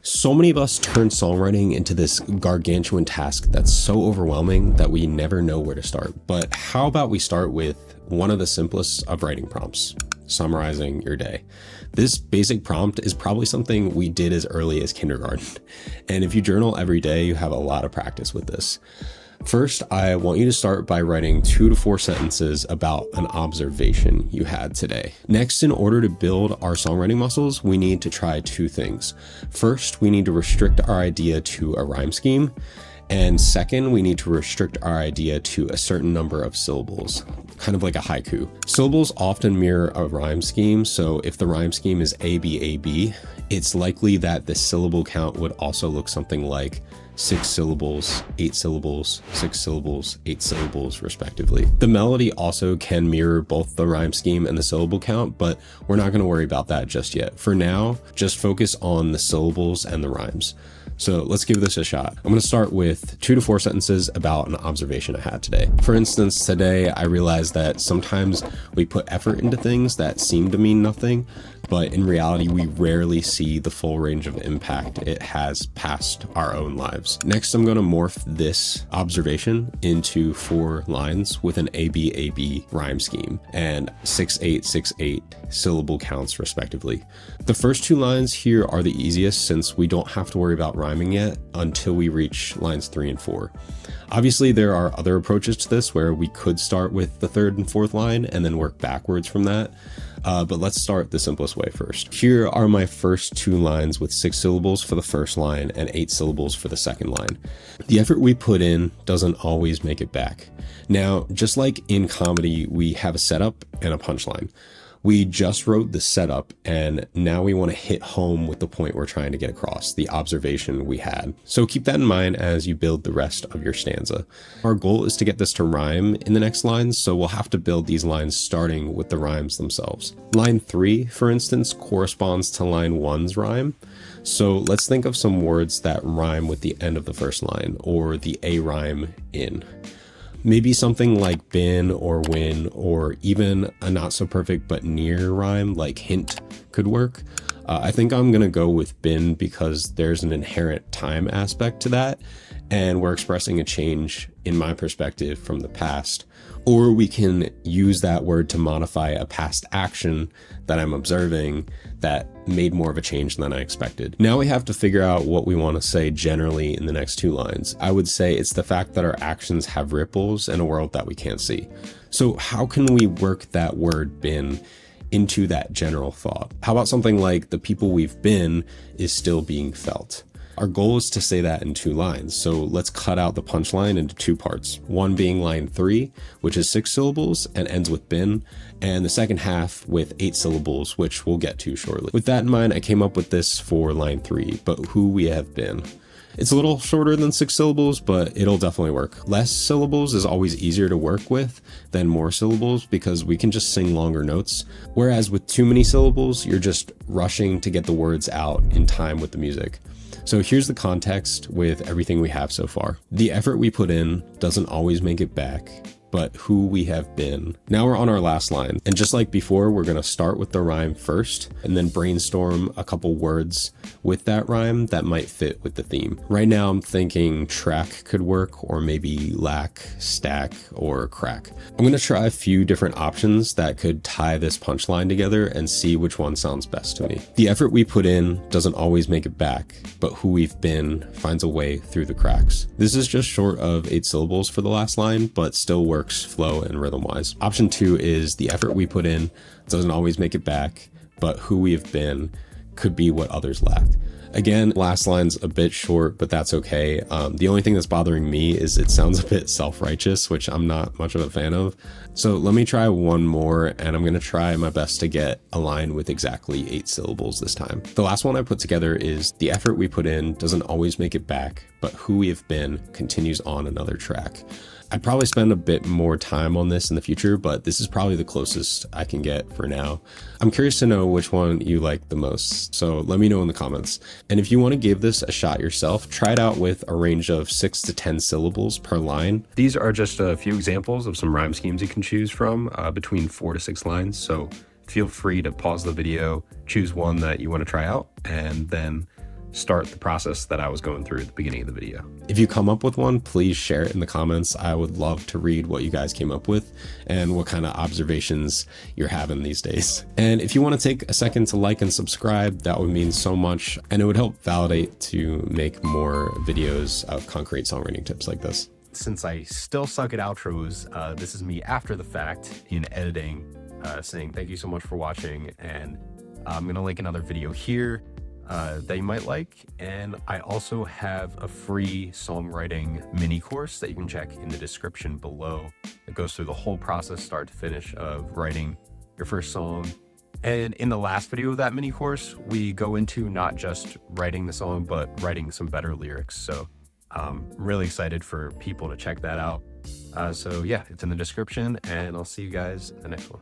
So many of us turn songwriting into this gargantuan task that's so overwhelming that we never know where to start. But how about we start with one of the simplest of writing prompts, summarizing your day. This basic prompt is probably something we did as early as kindergarten. And if you journal every day, you have a lot of practice with this. First, I want you to start by writing 2 to 4 sentences about an observation you had today. Next, in order to build our songwriting muscles, we need to try 2 things. First, we need to restrict our idea to a rhyme scheme. And second, we need to restrict our idea to a certain number of syllables, kind of like a haiku. Syllables often mirror a rhyme scheme, so if the rhyme scheme is ABAB, it's likely that the syllable count would also look something like 6 syllables, 8 syllables, 6 syllables, 8 syllables, respectively. The melody also can mirror both the rhyme scheme and the syllable count, but we're not going to worry about that just yet. For now, just focus on the syllables and the rhymes. So let's give this a shot. I'm going to start with 2 to 4 sentences about an observation I had today. For instance, today I realized that sometimes we put effort into things that seem to mean nothing, but in reality, we rarely see the full range of impact it has past our own lives. Next, I'm going to morph this observation into 4 lines with an ABAB rhyme scheme and 6-8-6-8 syllable counts respectively. The first 2 lines here are the easiest since we don't have to worry about rhyming yet until we reach lines 3 and 4. Obviously, there are other approaches to this where we could start with the 3rd and 4th line and then work backwards from that. But let's start the simplest way first. Here are my first 2 lines with 6 syllables for the first line and 8 syllables for the second line. The effort we put in doesn't always make it back. Now, just like in comedy, we have a setup and a punchline. We just wrote the setup and now we want to hit home with the point we're trying to get across, the observation we had. So keep that in mind as you build the rest of your stanza. Our goal is to get this to rhyme in the next lines, so we'll have to build these lines starting with the rhymes themselves. Line 3, for instance, corresponds to line 1's rhyme. So let's think of some words that rhyme with the end of the first line or the A rhyme in. Maybe something like bin or win, or even a not so perfect but near rhyme like hint could work. I think I'm gonna go with bin because there's an inherent time aspect to that, and we're expressing a change in my perspective from the past. Or we can use that word to modify a past action that I'm observing that made more of a change than I expected. Now we have to figure out what we want to say generally in the next 2 lines. I would say it's the fact that our actions have ripples in a world that we can't see. So how can we work that word been into that general thought? How about something like the people we've been is still being felt? Our goal is to say that in 2 lines, so let's cut out the punchline into 2 parts. One being line 3, which is 6 syllables and ends with bin, and the second half with 8 syllables, which we'll get to shortly. With that in mind, I came up with this for line 3, but who we have been. It's a little shorter than 6 syllables, but it'll definitely work. Less syllables is always easier to work with than more syllables because we can just sing longer notes. Whereas with too many syllables, you're just rushing to get the words out in time with the music. So here's the context with everything we have so far. The effort we put in doesn't always make it back, but who we have been. Now we're on our last line. And just like before, we're gonna start with the rhyme first and then brainstorm a couple words with that rhyme that might fit with the theme. Right now I'm thinking track could work, or maybe lack, stack, or crack. I'm gonna try a few different options that could tie this punchline together and see which one sounds best to me. The effort we put in doesn't always make it back, but who we've been finds a way through the cracks. This is just short of 8 syllables for the last line, but still works flow and rhythm wise. Option 2 is the effort we put in doesn't always make it back, but who we have been could be what others lacked. Again, last line's a bit short, but that's okay. The only thing that's bothering me is it sounds a bit self-righteous, which I'm not much of a fan of. So let me try one more, and I'm gonna try my best to get a line with exactly 8 syllables this time. The last one I put together is the effort we put in doesn't always make it back, but who we have been continues on another track. I'd probably spend a bit more time on this in the future, but this is probably the closest I can get for now. I'm curious to know which one you like the most, so let me know in the comments. And if you want to give this a shot yourself, try it out with a range of 6 to 10 syllables per line. These are just a few examples of some rhyme schemes you can choose from between 4 to 6 lines, so feel free to pause the video, choose one that you want to try out, and then start the process that I was going through at the beginning of the video. If you come up with one, please share it in the comments. I would love to read what you guys came up with and what kind of observations you're having these days. And if you want to take a second to like and subscribe, that would mean so much, and it would help validate to make more videos of concrete songwriting tips like this. Since I still suck at outros, this is me after the fact in editing, saying thank you so much for watching, and I'm going to link another video here that you might like. And I also have a free songwriting mini course that you can check in the description below. It goes through the whole process, start to finish, of writing your first song. And in the last video of that mini course, we go into not just writing the song, but writing some better lyrics. So I'm really excited for people to check that out. So yeah, it's in the description, and I'll see you guys in the next one.